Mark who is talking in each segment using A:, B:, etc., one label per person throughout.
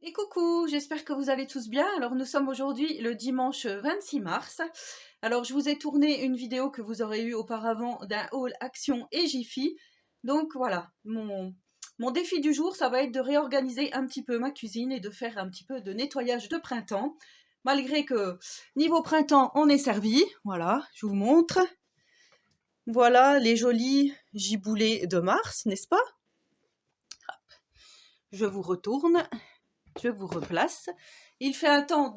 A: Et coucou, j'espère que vous allez tous bien. Alors nous sommes aujourd'hui le dimanche 26 mars. Alors je vous ai tourné une vidéo que vous aurez eue auparavant d'un haul Action et Jiffy. Donc voilà, mon défi du jour, ça va être de réorganiser un petit peu ma cuisine et de faire un petit peu de nettoyage de printemps. Malgré que niveau printemps, on est servi. Voilà, je vous montre. Voilà les jolis giboulées de mars, n'est-ce pas? Je vous retourne. Je vous replace. Il fait un temps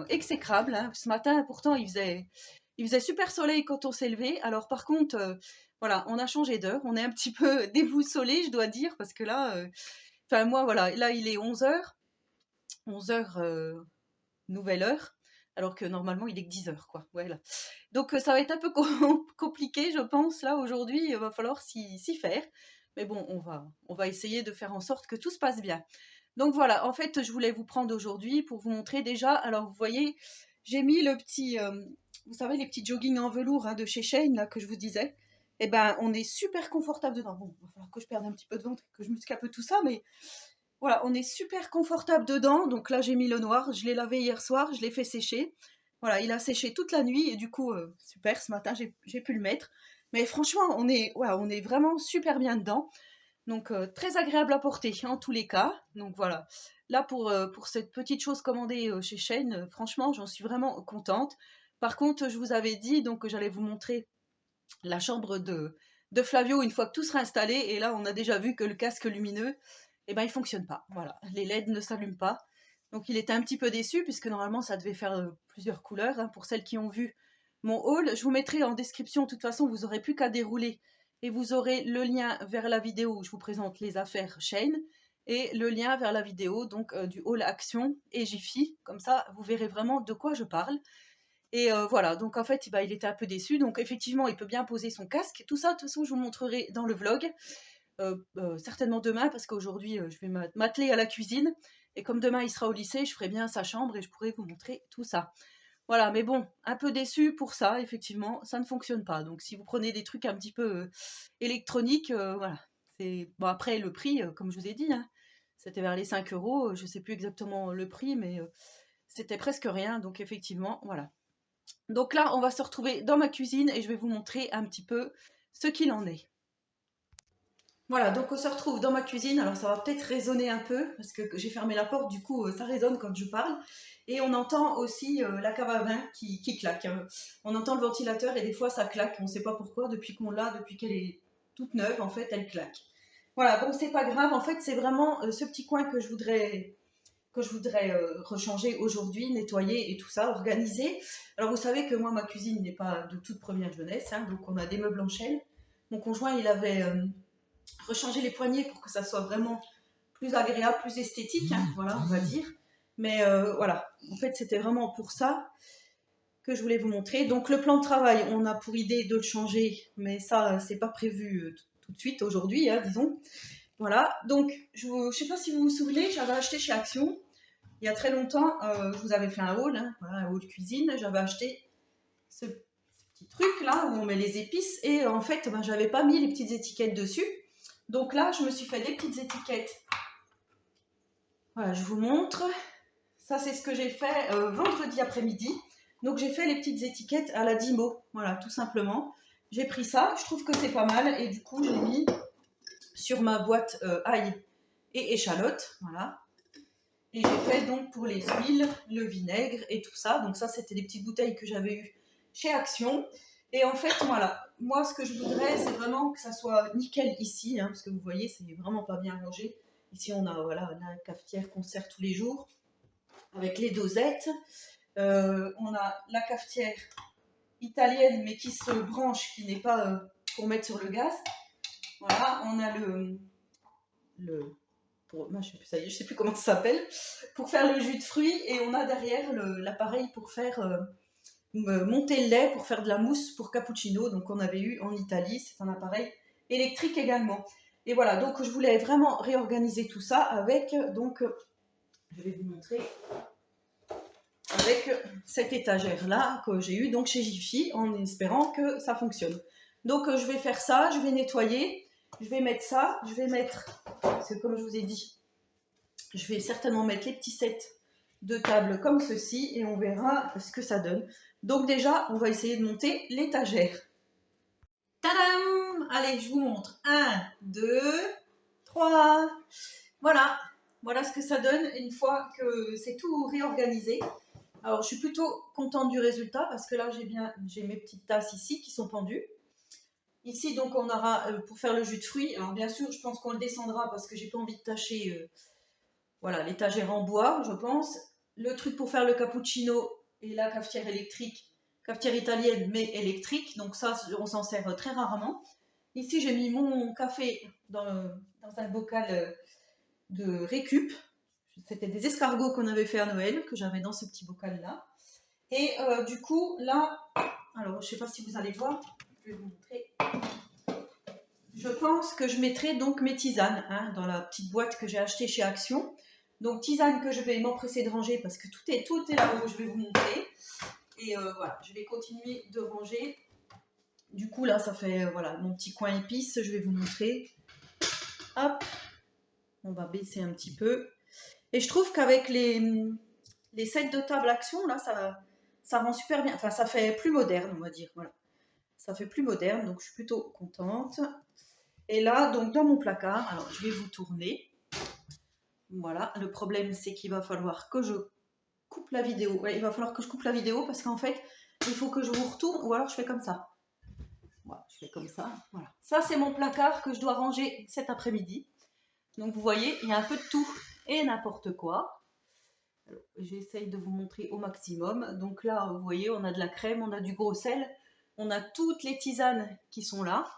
A: exécrable, hein. Ce matin, pourtant, il faisait super soleil quand on s'est levé. Alors par contre, voilà, on a changé d'heure. On est un petit peu déboussolé, je dois dire, parce que là, enfin moi, voilà, là il est 11 h, 11 h nouvelle heure, alors que normalement il est que 10 h, quoi. Voilà. Donc ça va être un peu compliqué, je pense, là aujourd'hui. Il va falloir s'y faire. Mais bon, on va essayer de faire en sorte que tout se passe bien. Donc voilà, en fait, je voulais vous prendre aujourd'hui pour vous montrer déjà. Alors vous voyez, j'ai mis le petit, vous savez, les petits joggings en velours, hein, de chez Shein, là, que je vous disais. Eh ben, on est super confortable dedans. Bon, il va falloir que je perde un petit peu de ventre, que je muscle un peu tout ça, mais voilà, on est super confortable dedans. Donc là, j'ai mis le noir, je l'ai lavé hier soir, je l'ai fait sécher. Voilà, il a séché toute la nuit et du coup, super, ce matin, j'ai pu le mettre. Mais franchement, on est vraiment super bien dedans. Donc très agréable à porter en tous les cas. Donc voilà. Là pour cette petite chose commandée chez Shein, franchement j'en suis vraiment contente. Par contre, je vous avais dit donc que j'allais vous montrer la chambre de Flavio une fois que tout sera installé. Et là on a déjà vu que le casque lumineux, eh ben il fonctionne pas. Voilà, les LED ne s'allument pas. Donc il était un petit peu déçu puisque normalement ça devait faire plusieurs couleurs, hein. Pour celles qui ont vu mon haul, je vous mettrai en description. De toute façon, vous aurez plus qu'à dérouler et vous aurez le lien vers la vidéo où je vous présente les affaires Shein et le lien vers la vidéo donc du haul Action et Jiffy. Comme ça, vous verrez vraiment de quoi je parle. Et voilà, donc en fait, bah, il était un peu déçu. Donc effectivement, il peut bien poser son casque. Tout ça, de toute façon, je vous montrerai dans le vlog. Certainement demain, parce qu'aujourd'hui, je vais m'atteler à la cuisine. Et comme demain, il sera au lycée, je ferai bien sa chambre et je pourrai vous montrer tout ça. Voilà, mais bon, un peu déçu pour ça, effectivement, ça ne fonctionne pas. Donc si vous prenez des trucs un petit peu électroniques, voilà. C'est bon, après le prix, comme je vous ai dit, hein, c'était vers les 5 euros. Je sais plus exactement le prix, mais c'était presque rien. Donc effectivement, voilà. Donc là, on va se retrouver dans ma cuisine et je vais vous montrer un petit peu ce qu'il en est. Voilà, donc on se retrouve dans ma cuisine. Alors ça va peut-être résonner un peu parce que j'ai fermé la porte, du coup ça résonne quand je parle. Et on entend aussi la cave à vin qui claque. On entend le ventilateur et des fois ça claque. On ne sait pas pourquoi. Depuis qu'on l'a, depuis qu'elle est toute neuve, en fait, elle claque. Voilà, bon, c'est pas grave. En fait, c'est vraiment ce petit coin que je voudrais rechanger aujourd'hui, nettoyer et tout ça, organiser. Alors vous savez que moi, ma cuisine n'est pas de toute première jeunesse, hein, donc on a des meubles en chêne. Mon conjoint, il avait rechangé les poignées pour que ça soit vraiment plus agréable, plus esthétique, hein, voilà, on va dire. Mais voilà, en fait, c'était vraiment pour ça que je voulais vous montrer. Donc le plan de travail, on a pour idée de le changer, mais ça, c'est pas prévu tout de suite aujourd'hui, hein, disons. Voilà, donc je ne sais pas si vous vous souvenez, j'avais acheté chez Action il y a très longtemps, je vous avais fait un haul, hein, voilà, un haul cuisine. J'avais acheté ce petit truc là où on met les épices et en fait, ben, j'avais pas mis les petites étiquettes dessus. Donc là, je me suis fait des petites étiquettes. Voilà, je vous montre. Ça, c'est ce que j'ai fait vendredi après-midi. Donc j'ai fait les petites étiquettes à la Dimo, voilà, tout simplement. J'ai pris ça, je trouve que c'est pas mal et du coup, j'ai mis sur ma boîte ail et échalote, voilà. Et j'ai fait donc pour les huiles, le vinaigre et tout ça. Donc ça, c'était des petites bouteilles que j'avais eues chez Action. Et en fait, voilà, moi, ce que je voudrais, c'est vraiment que ça soit nickel ici, hein, parce que vous voyez, c'est vraiment pas bien rangé. Ici, on a voilà, la cafetière qu'on sert tous les jours avec les dosettes. On a la cafetière italienne, mais qui se branche, qui n'est pas pour mettre sur le gaz. Voilà, on a ça y est, je sais plus comment ça s'appelle, pour faire le jus de fruits, et on a derrière l'appareil pour faire monter le lait, pour faire de la mousse pour cappuccino. Donc on avait eu en Italie, c'est un appareil électrique également. Et voilà, donc je voulais vraiment réorganiser tout ça avec, donc je vais vous montrer, avec cette étagère là que j'ai eu donc chez Jiffy, en espérant que ça fonctionne. Donc je vais faire ça, je vais nettoyer, je vais mettre ça, je vais mettre, parce que comme je vous ai dit, je vais certainement mettre les petits sets de table comme ceci et on verra ce que ça donne. Donc déjà, on va essayer de monter l'étagère. Tadam! Allez, je vous montre. 1, 2, 3. Voilà. Voilà ce que ça donne une fois que c'est tout réorganisé. Alors, je suis plutôt contente du résultat parce que là, j'ai mes petites tasses ici qui sont pendues. Ici, donc, on aura pour faire le jus de fruits. Alors, bien sûr, je pense qu'on le descendra parce que j'ai pas envie de tâcher voilà, l'étagère en bois, je pense. Le truc pour faire le cappuccino et la cafetière électrique, cafetière italienne, mais électrique. Donc ça, on s'en sert très rarement. Ici, j'ai mis mon café dans un bocal de récup. C'était des escargots qu'on avait fait à Noël, que j'avais dans ce petit bocal-là. Et du coup, là, alors je ne sais pas si vous allez voir, je vais vous montrer. Je pense que je mettrai donc mes tisanes dans la petite boîte que j'ai achetée chez Action. Donc tisane que je vais m'empresser de ranger parce que tout est là-haut, je vais vous montrer. Et voilà, je vais continuer de ranger. Du coup là, ça fait voilà mon petit coin épice, je vais vous montrer. Hop, on va baisser un petit peu. Et je trouve qu'avec les sets de table Action, là, ça rend super bien. Enfin, ça fait plus moderne, on va dire. Voilà, ça fait plus moderne, donc je suis plutôt contente. Et là, donc dans mon placard, alors je vais vous tourner. Voilà, le problème c'est qu'il va falloir que je coupe la vidéo. Ouais, il va falloir que je coupe la vidéo parce qu'en fait, il faut que je vous retourne ou alors je fais comme ça. Voilà, je fais comme ça. Voilà. Ça, c'est mon placard que je dois ranger cet après-midi. Donc, vous voyez, il y a un peu de tout et n'importe quoi. J'essaye de vous montrer au maximum. Donc là, vous voyez, on a de la crème, on a du gros sel, on a toutes les tisanes qui sont là.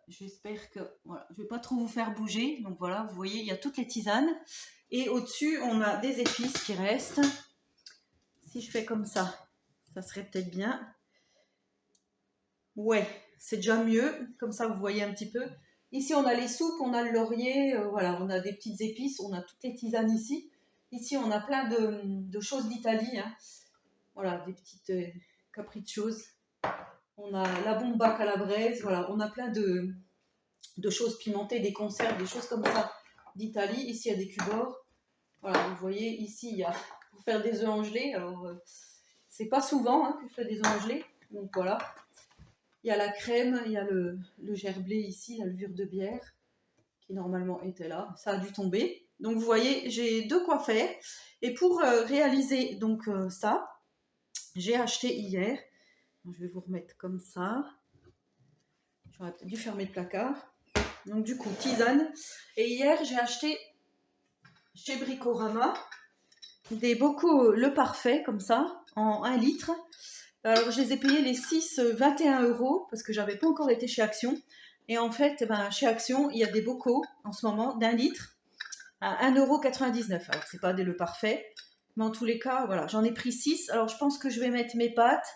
A: J'espère que voilà, je ne vais pas trop vous faire bouger. Donc voilà, vous voyez, il y a toutes les tisanes. Et au-dessus, on a des épices qui restent. Si je fais comme ça serait peut-être bien. Ouais, c'est déjà mieux. Comme ça, vous voyez un petit peu. Ici, on a les soupes, on a le laurier. Voilà, on a des petites épices. On a toutes les tisanes ici. Ici, on a plein de choses d'Italie. Hein. Voilà, des petites capricciose. On a la bomba calabraise. Voilà, on a plein de choses pimentées, des conserves, des choses comme ça d'Italie. Ici, il y a des cubors. Voilà, vous voyez, ici, il y a pour faire des œufs en gelée. Alors, c'est pas souvent que je fais des œufs en gelée. Donc, voilà. Il y a la crème, il y a le gerblé ici, la levure de bière, qui normalement était là. Ça a dû tomber. Donc, vous voyez, j'ai de quoi faire. Et pour réaliser donc ça, j'ai acheté hier. Je vais vous remettre comme ça. J'aurais peut-être dû fermer le placard. Donc du coup, tisane. Et hier, j'ai acheté chez Bricorama des bocaux Le Parfait, comme ça, en 1 litre. Alors, je les ai payés les 6, 21 € parce que j'avais pas encore été chez Action. Et en fait, chez Action, il y a des bocaux en ce moment d'1 litre à 1,99 €. Alors, c'est pas des Le Parfait, mais en tous les cas, voilà, j'en ai pris 6. Alors, je pense que je vais mettre mes pâtes,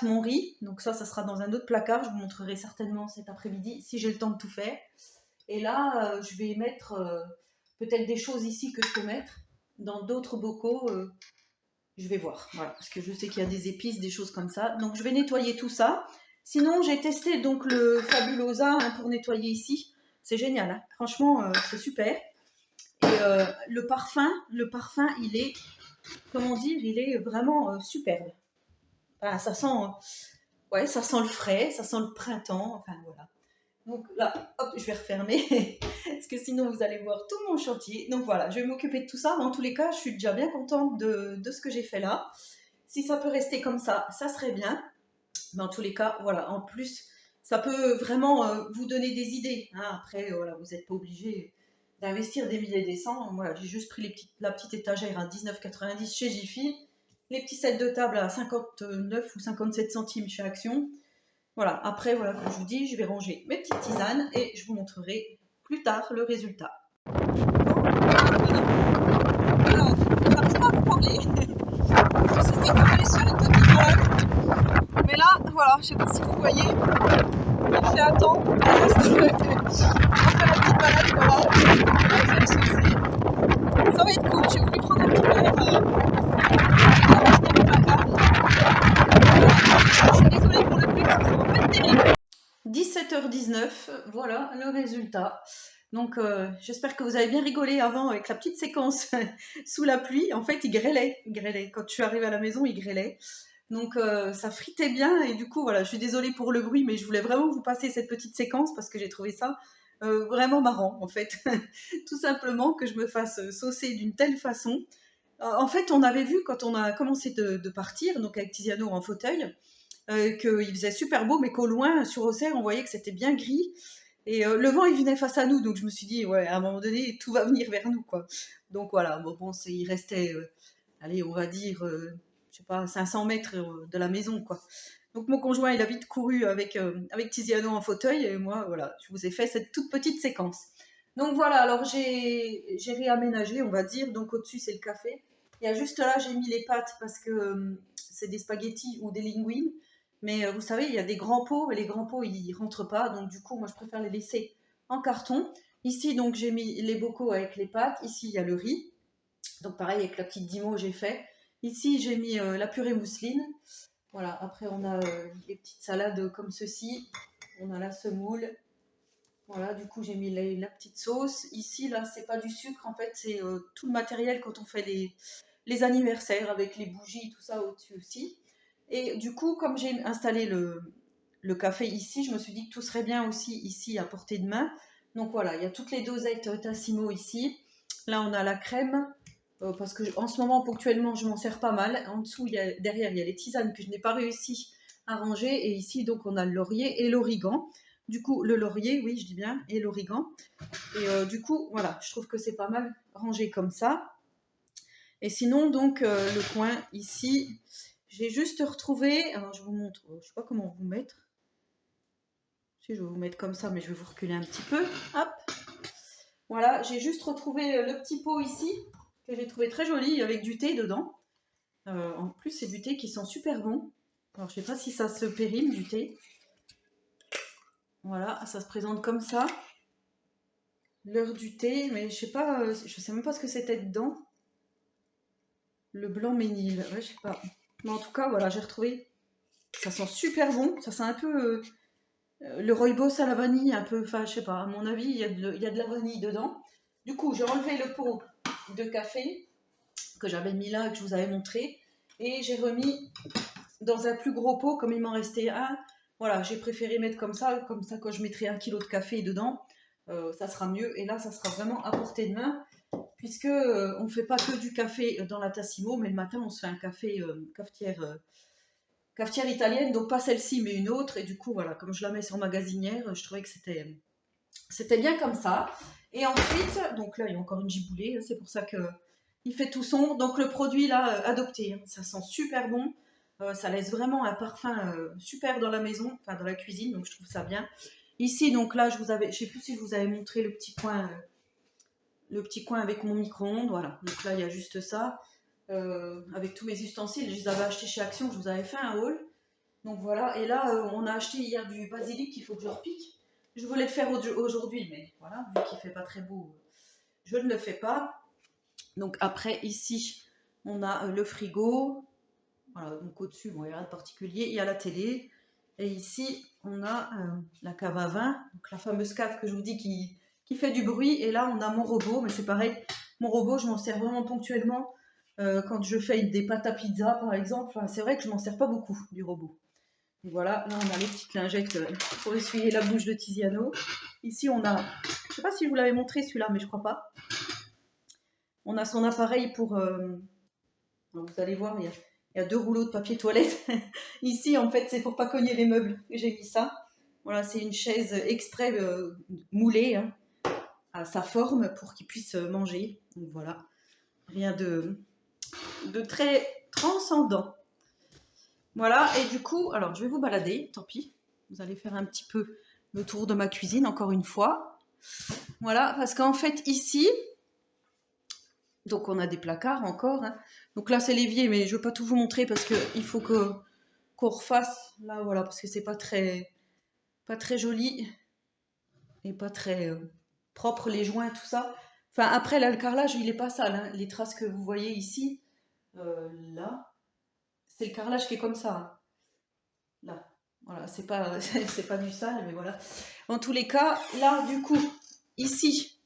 A: mon riz. Donc ça sera dans un autre placard. Je vous montrerai certainement cet après-midi si j'ai le temps de tout faire. Et là, je vais mettre peut-être des choses ici que je peux mettre dans d'autres bocaux. Je vais voir, voilà, parce que je sais qu'il y a des épices, des choses comme ça. Donc je vais nettoyer tout ça. Sinon, j'ai testé donc le Fabulosa pour nettoyer ici. C'est génial, hein. Franchement, c'est super. Et le parfum, il est, comment dire, il est vraiment superbe. Enfin, ça sent, ouais, ça sent le frais, ça sent le printemps, enfin voilà. Donc là, hop, je vais refermer, parce que sinon vous allez voir tout mon chantier. Donc voilà, je vais m'occuper de tout ça, mais en tous les cas, je suis déjà bien contente de ce que j'ai fait là. Si ça peut rester comme ça serait bien. Mais en tous les cas, voilà, en plus, ça peut vraiment vous donner des idées. Hein. Après, voilà, vous n'êtes pas obligé d'investir des milliers et des cents. Voilà, j'ai juste pris la petite étagère à 19,90 chez Jiffy, les petits sets de table à 59 ou 57 centimes chez Action. Voilà, après, voilà, comme je vous dis, je vais ranger mes petites tisanes et je vous montrerai plus tard le résultat. Alors, je n'arrive pas à vous parler. Je me suis dit qu'on allait sur une petite balade. Mais là, voilà, je ne sais pas si vous voyez, il fait un temps. On va faire la petite balade, voilà. Ça va être cool, j'ai voulu prendre un petit verre. Je suis désolée pour le bruit, ça va pas être terrible. 17h19, voilà le résultat. Donc, j'espère que vous avez bien rigolé avant avec la petite séquence sous la pluie. En fait, il grêlait, il grêlait. Quand je suis arrivée à la maison, il grêlait. Donc, ça fritait bien. Et du coup, voilà, je suis désolée pour le bruit, mais je voulais vraiment vous passer cette petite séquence parce que j'ai trouvé ça vraiment marrant, en fait. Tout simplement que je me fasse saucer d'une telle façon. En fait, on avait vu quand on a commencé de partir, donc avec Tiziano en fauteuil, qu'il faisait super beau, mais qu'au loin, sur Auxerre, on voyait que c'était bien gris. Et le vent, il venait face à nous, donc je me suis dit, ouais, à un moment donné, tout va venir vers nous, quoi. Donc voilà, bon, il restait, allez, on va dire, je sais pas, 500 mètres de la maison, quoi. Donc mon conjoint, il a vite couru avec Tiziano en fauteuil, et moi, voilà, je vous ai fait cette toute petite séquence. Donc voilà, alors j'ai réaménagé, on va dire, donc au-dessus, c'est le café. Et juste là, j'ai mis les pâtes parce que c'est des spaghettis ou des linguines. Mais vous savez, il y a des grands pots et les grands pots, ils rentrent pas. Donc du coup, moi, je préfère les laisser en carton. Ici, donc, j'ai mis les bocaux avec les pâtes. Ici, il y a le riz. Donc pareil, avec la petite dimo, j'ai fait. Ici, j'ai mis la purée mousseline. Voilà, après, on a les petites salades comme ceci. On a la semoule. Voilà, du coup, j'ai mis la petite sauce. Ici, là, c'est pas du sucre, en fait, c'est tout le matériel quand on fait les anniversaires avec les bougies, tout ça au-dessus aussi. Et du coup, comme j'ai installé le café ici, je me suis dit que tout serait bien aussi ici à portée de main. Donc voilà, il y a toutes les dosettes Tassimo ici. Là, on a la crème, parce que en ce moment, ponctuellement, je m'en sers pas mal. En dessous, derrière, il y a les tisanes que je n'ai pas réussi à ranger. Et ici, donc, on a le laurier et l'origan. Du coup, le laurier, oui, je dis bien, et l'origan. Et du coup, voilà, je trouve que c'est pas mal rangé comme ça. Et sinon, donc, le coin ici, j'ai juste retrouvé. Alors, je vous montre, je sais pas comment vous mettre. Si, je vais vous mettre comme ça, mais je vais vous reculer un petit peu. Hop, voilà, j'ai juste retrouvé le petit pot ici, que j'ai trouvé très joli, avec du thé dedans. En plus, c'est du thé qui sent super bon. Alors, je sais pas si ça se périme, du thé. Voilà, ça se présente comme ça. L'heure du thé, mais je sais pas, je sais même pas ce que c'était dedans. Le blanc ménil, ouais, je sais pas. Mais en tout cas, voilà, j'ai retrouvé. Ça sent super bon. Ça sent un peu le rooibos à la vanille, un peu. Enfin, je sais pas. À mon avis, il y a de la vanille dedans. Du coup, j'ai enlevé le pot de café que j'avais mis là, que je vous avais montré, et j'ai remis dans un plus gros pot, comme il m'en restait un. Voilà, j'ai préféré mettre comme ça quand je mettrai 1 kg de café dedans, ça sera mieux. Et là, ça sera vraiment à portée de main, puisque on ne fait pas que du café dans la Tassimo, mais le matin, on se fait un café cafetière italienne, donc pas celle-ci, mais une autre. Et du coup, voilà, comme je la mets sur magasinière, je trouvais que c'était bien comme ça. Et ensuite, donc là, il y a encore une giboulée, c'est pour ça que il fait tout son. Donc le produit là, adopté, hein, ça sent super bon. Ça laisse vraiment un parfum super dans la maison, enfin dans la cuisine, donc je trouve ça bien. Ici, donc là, je sais plus si je vous avais montré le petit coin avec mon micro-ondes, voilà. Donc là, il y a juste ça, avec tous mes ustensiles. Je les avais achetés chez Action, je vous avais fait un haul. Donc voilà, et là, on a acheté hier du basilic, il faut que je repique. Je voulais le faire aujourd'hui, mais voilà, vu qu'il fait pas très beau, je ne le fais pas. Donc après, ici, on a le frigo. Voilà, donc au-dessus, bon, il n'y a rien de particulier. Il y a la télé. Et ici, on a la cave à vin, donc la fameuse cave que je vous dis qui fait du bruit. Et là, on a mon robot, mais c'est pareil. Mon robot, je m'en sers vraiment ponctuellement quand je fais des pâtes à pizza, par exemple. Enfin, c'est vrai que je m'en sers pas beaucoup du robot. Et voilà, là, on a les petites lingettes pour essuyer la bouche de Tiziano. Ici, on a, je sais pas si je vous l'avais montré celui-là, mais je crois pas. On a son appareil pour, vous allez voir, il y a 2 rouleaux de papier toilette. Ici, en fait, c'est pour pas cogner les meubles que j'ai mis ça. Voilà, c'est une chaise exprès moulée hein, à sa forme pour qu'il puisse manger. Donc voilà, rien de très transcendant. Voilà, et du coup, alors je vais vous balader, tant pis. Vous allez faire un petit peu le tour de ma cuisine, encore une fois. Voilà, parce qu'en fait, ici, donc on a des placards encore. Hein. Donc là, c'est l'évier, mais je ne veux pas tout vous montrer parce qu'il faut qu'on refasse. Là, voilà, parce que c'est pas très joli et pas très propre, les joints, tout ça. Enfin, après, là, le carrelage, il n'est pas sale. Hein. Les traces que vous voyez ici, là, c'est le carrelage qui est comme ça. Hein. Là. Voilà, c'est pas, c'est pas du sale, mais voilà. En tous les cas, là, du coup, ici,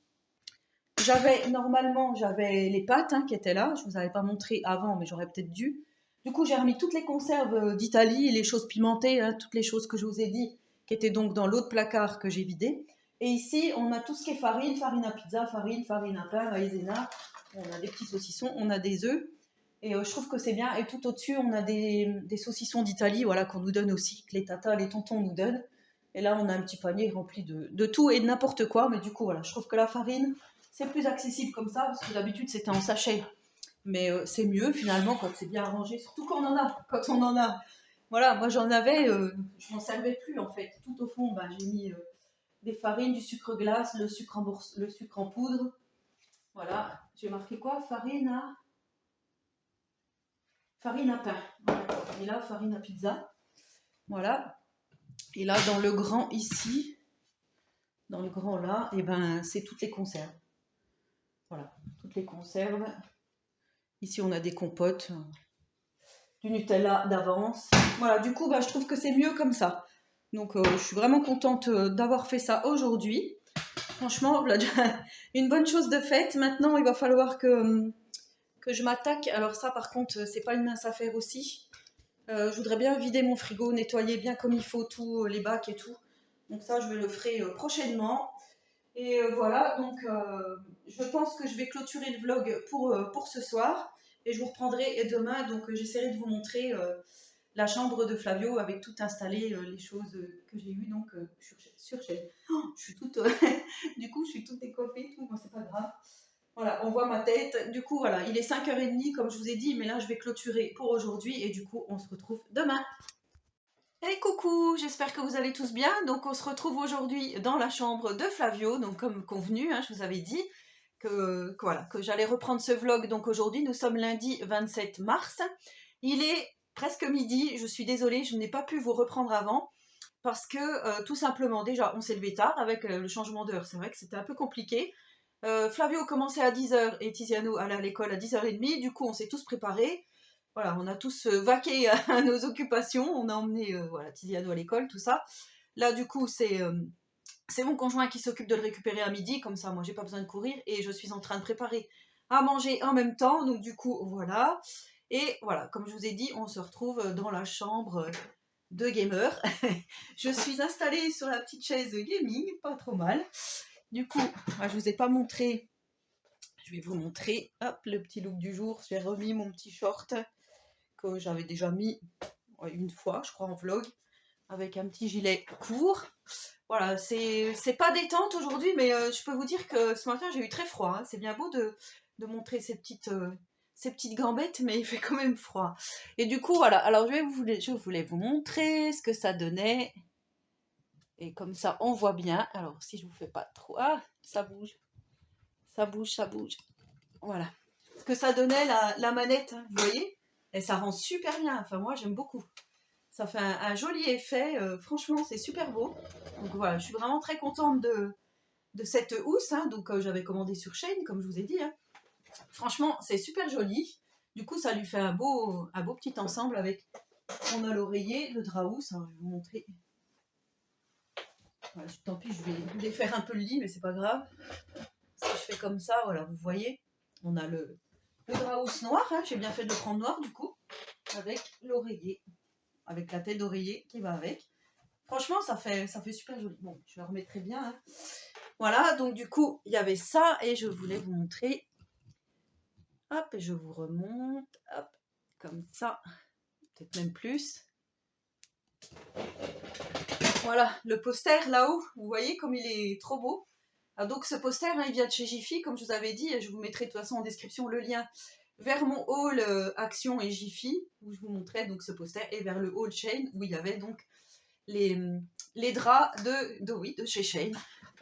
A: normalement, j'avais les pâtes qui étaient là. Je ne vous avais pas montré avant, mais j'aurais peut-être dû. Du coup, j'ai remis toutes les conserves d'Italie, les choses pimentées, toutes les choses que je vous ai dit, qui étaient donc dans l'autre placard que j'ai vidé. Et ici, on a tout ce qui est farine, farine à pizza, farine à pain, maïzena. On a des petits saucissons, on a des œufs. Et je trouve que c'est bien. Et tout au-dessus, on a des saucissons d'Italie, voilà, qu'on nous donne aussi, que les tatas, les tontons nous donnent. Et là, on a un petit panier rempli de tout et de n'importe quoi. Mais du coup, voilà, je trouve que la farine, c'est plus accessible comme ça, parce que d'habitude, c'était en sachet. Mais c'est mieux, finalement, quand c'est bien arrangé, surtout quand on en a. Quand on en a. Voilà, moi, j'en avais, je m'en servais plus, en fait. Tout au fond, j'ai mis des farines, du sucre glace, le sucre en poudre. Voilà, j'ai marqué quoi? Farine à pain. Voilà. Et là, farine à pizza. Voilà. Et là, dans le grand ici, dans le grand là, et c'est toutes les conserves. Voilà, toutes les conserves. Ici, on a des compotes, du Nutella d'avance. Voilà, du coup, je trouve que c'est mieux comme ça. Donc, je suis vraiment contente d'avoir fait ça aujourd'hui. Franchement, là, une bonne chose de faite. Maintenant, il va falloir que je m'attaque. Alors ça, par contre, c'est pas une mince affaire aussi. Je voudrais bien vider mon frigo, nettoyer bien comme il faut tous les bacs et tout. Donc ça, je le ferai prochainement. Et voilà, donc je pense que je vais clôturer le vlog pour ce soir. Et je vous reprendrai demain, donc j'essaierai de vous montrer la chambre de Flavio avec tout installé, les choses que j'ai eues donc sur chaîne. Oh, je suis toute, du coup, je suis toute décoiffée, tout, bon, c'est pas grave. Voilà, on voit ma tête. Du coup, voilà, il est 5h30 comme je vous ai dit, mais là, je vais clôturer pour aujourd'hui et du coup, on se retrouve demain. Et coucou, j'espère que vous allez tous bien. Donc, on se retrouve aujourd'hui dans la chambre de Flavio, donc comme convenu, je vous avais dit voilà, que j'allais reprendre ce vlog. Donc aujourd'hui, nous sommes lundi 27 mars. Il est presque midi, je suis désolée, je n'ai pas pu vous reprendre avant parce que tout simplement, déjà, on s'est levé tard avec le changement d'heure. C'est vrai que c'était un peu compliqué. Flavio commençait à 10h et Tiziano allait à l'école à 10h30. Du coup, on s'est tous préparés. Voilà, on a tous vaqué à nos occupations. On a emmené voilà, Tiziano à l'école, tout ça. Là, du coup, c'est mon conjoint qui s'occupe de le récupérer à midi. Comme ça, moi, j'ai pas besoin de courir. Et je suis en train de préparer à manger en même temps. Donc, du coup, voilà. Et voilà, comme je vous ai dit, on se retrouve dans la chambre de gamer. Je suis installée sur la petite chaise gaming, pas trop mal. Du coup, moi, je vous ai pas montré. Je vais vous montrer, hop, le petit look du jour. J'ai remis mon petit short que j'avais déjà mis une fois, je crois, en vlog, avec un petit gilet court. Voilà, c'est pas détente aujourd'hui, mais je peux vous dire que ce matin, j'ai eu très froid. C'est bien beau de montrer ces petites gambettes, mais il fait quand même froid. Et du coup, voilà, alors je voulais vous montrer ce que ça donnait. Et comme ça, on voit bien. Alors, si je vous fais pas trop... Ah, ça bouge. Ça bouge, ça bouge. Voilà. Ce que ça donnait, la manette, vous voyez? Et ça rend super bien. Enfin, moi, j'aime beaucoup. Ça fait un joli effet. Franchement, c'est super beau. Donc voilà, je suis vraiment très contente de cette housse. Donc, j'avais commandé sur Shein, comme je vous ai dit. Franchement, c'est super joli. Du coup, ça lui fait un beau petit ensemble avec... On a l'oreiller, le drap housse. Alors, je vais vous montrer. Voilà, tant pis, je vais défaire un peu le lit, mais c'est pas grave. Si je fais comme ça, voilà, vous voyez, on a le drap housse noir. J'ai bien fait de le prendre noir, du coup, avec l'oreiller, avec la tête d'oreiller qui va avec. Franchement, ça fait super joli. Bon, je le remettrai bien. Voilà, donc du coup, il y avait ça et je voulais vous montrer. Hop, et je vous remonte. Hop, comme ça. Peut-être même plus. Voilà, le poster là-haut. Vous voyez comme il est trop beau. Ah, donc ce poster, il vient de chez Jiffy, comme je vous avais dit. Et je vous mettrai de toute façon en description le lien vers mon haul Action et Jiffy, où je vous montrais donc ce poster, et vers le haul Shein, où il y avait donc les draps de chez Shein.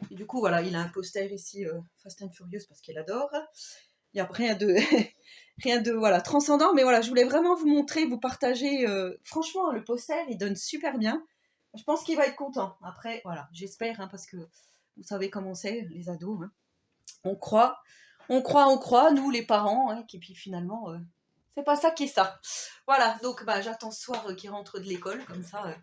A: Et du coup, voilà, il a un poster ici, Fast and Furious, parce qu'il adore. Il n'y a rien de, rien de voilà, transcendant, mais voilà, je voulais vraiment vous montrer, vous partager. Franchement, le poster, il donne super bien. Je pense qu'il va être content. Après, voilà, j'espère, parce que vous savez comment c'est, les ados. On croit, nous, les parents, et puis finalement, c'est pas ça qui est ça. Voilà, donc j'attends ce soir qu'il rentre de l'école, comme ça,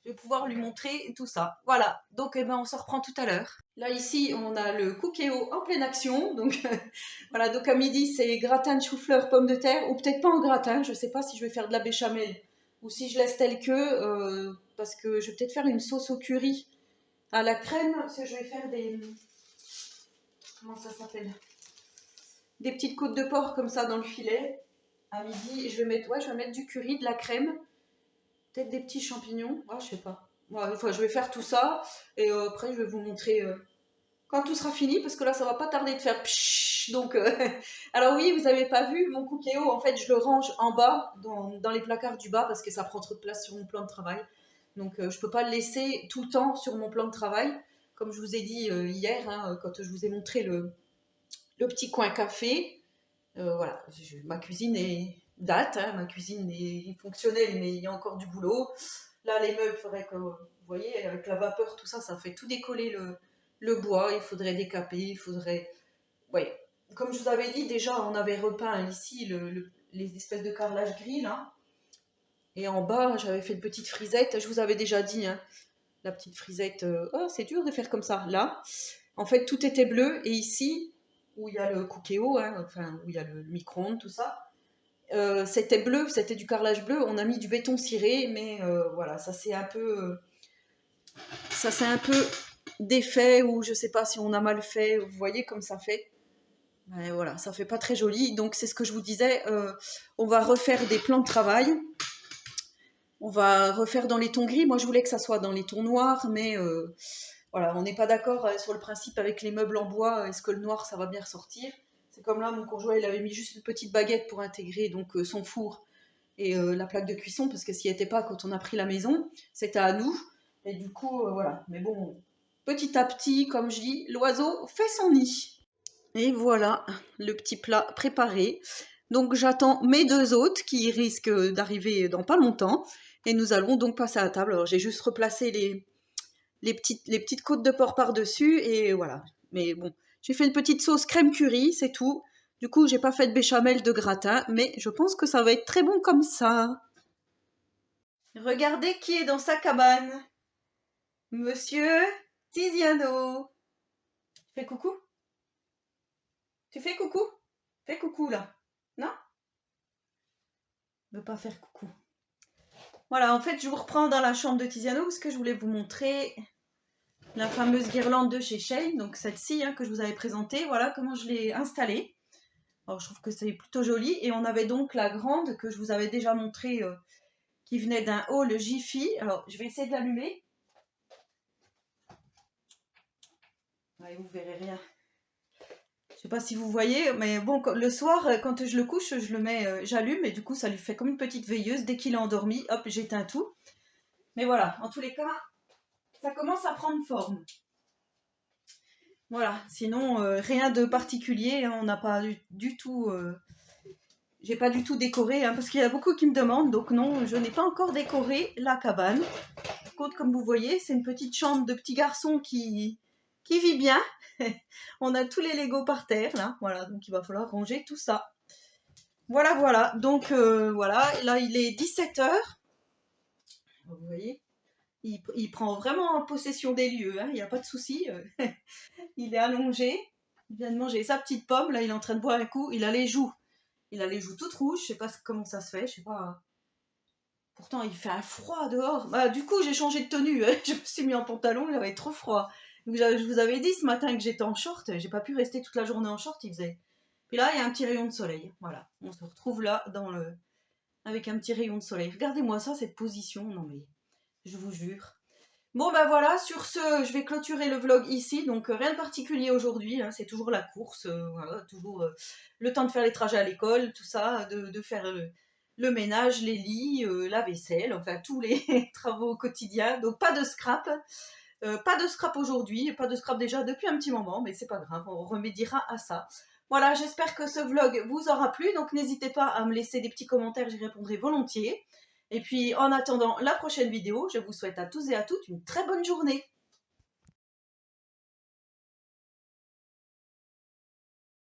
A: Je vais pouvoir lui montrer tout ça. Voilà, donc eh ben, on se reprend tout à l'heure. Là, ici, on a le Cookéo en pleine action. Donc, voilà, donc à midi, c'est gratin de chou-fleur, pommes de terre, ou peut-être pas en gratin. Je ne sais pas si je vais faire de la béchamel ou si je laisse tel que, parce que je vais peut-être faire une sauce au curry à la crème. Parce que je vais faire des. Comment ça s'appelle? Des petites côtes de porc comme ça dans le filet. À midi, je vais mettre, ouais, je vais mettre du curry, de la crème. Peut-être des petits champignons, ouais, je sais pas. Ouais, enfin, je vais faire tout ça et après je vais vous montrer quand tout sera fini parce que là ça va pas tarder de faire pshhh, donc alors oui, vous avez pas vu mon cookéo, en fait je le range en bas dans les placards du bas parce que ça prend trop de place sur mon plan de travail. Donc je peux pas le laisser tout le temps sur mon plan de travail comme je vous ai dit hier hein, quand je vous ai montré le petit coin café. Voilà, ma cuisine date, hein, ma cuisine est fonctionnelle, mais il y a encore du boulot. Là, les meubles, il faudrait que, vous voyez, avec la vapeur, tout ça, ça fait tout décoller le bois. Il faudrait décaper, il faudrait. Ouais. Comme je vous avais dit, déjà, on avait repeint ici les espèces de carrelage gris, là. Et en bas, j'avais fait une petite frisette. Je vous avais déjà dit, hein, la petite frisette. Oh, c'est dur de faire comme ça. Là, en fait, tout était bleu. Et ici, où il y a le cookéo, hein, enfin, où il y a le micro-ondes, tout ça, c'était bleu, c'était du carrelage bleu. On a mis du béton ciré, mais voilà, ça c'est un peu défait ou je sais pas si on a mal fait. Vous voyez comme ça fait. Mais voilà, ça fait pas très joli. Donc c'est ce que je vous disais. On va refaire des plans de travail. On va refaire dans les tons gris. Moi, je voulais que ça soit dans les tons noirs, mais voilà, on n'est pas d'accord sur le principe avec les meubles en bois. Est-ce que le noir, ça va bien ressortir? C'est comme là, mon conjoint, il avait mis juste une petite baguette pour intégrer donc son four et la plaque de cuisson, parce que s'il n'y était pas quand on a pris la maison, c'était à nous. Et du coup, voilà. Mais bon, petit à petit, comme je dis, l'oiseau fait son nid. Et voilà, le petit plat préparé. Donc j'attends mes deux hôtes qui risquent d'arriver dans pas longtemps. Et nous allons donc passer à la table. Alors j'ai juste replacé les petites côtes de porc par-dessus. Et voilà. Mais bon, j'ai fait une petite sauce crème curry, c'est tout. Du coup, j'ai pas fait de béchamel de gratin, mais je pense que ça va être très bon comme ça. Regardez qui est dans sa cabane. Monsieur Tiziano. Fais coucou. Tu fais coucou? Fais coucou là. Non? Ne veut pas faire coucou. Voilà, en fait, je vous reprends dans la chambre de Tiziano parce que je voulais vous montrer la fameuse guirlande de chez Shein. Donc celle-ci hein, que je vous avais présentée. Voilà comment je l'ai installée. Alors je trouve que c'est plutôt joli. Et on avait donc la grande que je vous avais déjà montrée qui venait d'un hall Jiffy. Alors je vais essayer de l'allumer. Ouais, vous verrez rien. Je sais pas si vous voyez, mais bon, le soir, quand je le couche, je le mets, j'allume et du coup, ça lui fait comme une petite veilleuse. Dès qu'il est endormi, hop, j'éteins tout. Mais voilà, en tous les cas, ça commence à prendre forme. Voilà, sinon, rien de particulier. Hein, on n'a pas du tout. J'ai pas du tout décoré, hein, parce qu'il y a beaucoup qui me demandent. Donc, non, je n'ai pas encore décoré la cabane. Par contre, comme vous voyez, c'est une petite chambre de petit garçon qui vit bien. On a tous les Legos par terre, là. Voilà, donc il va falloir ranger tout ça. Voilà, voilà. Donc, voilà. Là, il est 17h. Vous voyez, il prend vraiment possession des lieux. Hein, il n'y a pas de souci. Il est allongé. Il vient de manger sa petite pomme. Là, il est en train de boire un coup. Il a les joues. Il a les joues toutes rouges. Je sais pas comment ça se fait. Je sais pas. Pourtant, il fait un froid dehors. Bah, du coup, j'ai changé de tenue. Je me suis mis en pantalon. Il avait trop froid. Donc, je vous avais dit ce matin que j'étais en short. J'ai pas pu rester toute la journée en short. Il faisait. Puis là, il y a un petit rayon de soleil. Voilà. On se retrouve là avec un petit rayon de soleil. Regardez-moi ça, cette position. Non mais, je vous jure. Bon ben voilà, sur ce, je vais clôturer le vlog ici. Donc rien de particulier aujourd'hui. Hein, c'est toujours la course. Voilà, toujours le temps de faire les trajets à l'école, tout ça, de faire le ménage, les lits, la vaisselle, enfin tous les travaux quotidiens. Donc pas de scrap. Pas de scrap aujourd'hui, pas de scrap déjà depuis un petit moment, mais c'est pas grave, on remédiera à ça. Voilà, j'espère que ce vlog vous aura plu, donc n'hésitez pas à me laisser des petits commentaires, j'y répondrai volontiers. Et puis en attendant la prochaine vidéo, je vous souhaite à tous et à toutes une très bonne journée.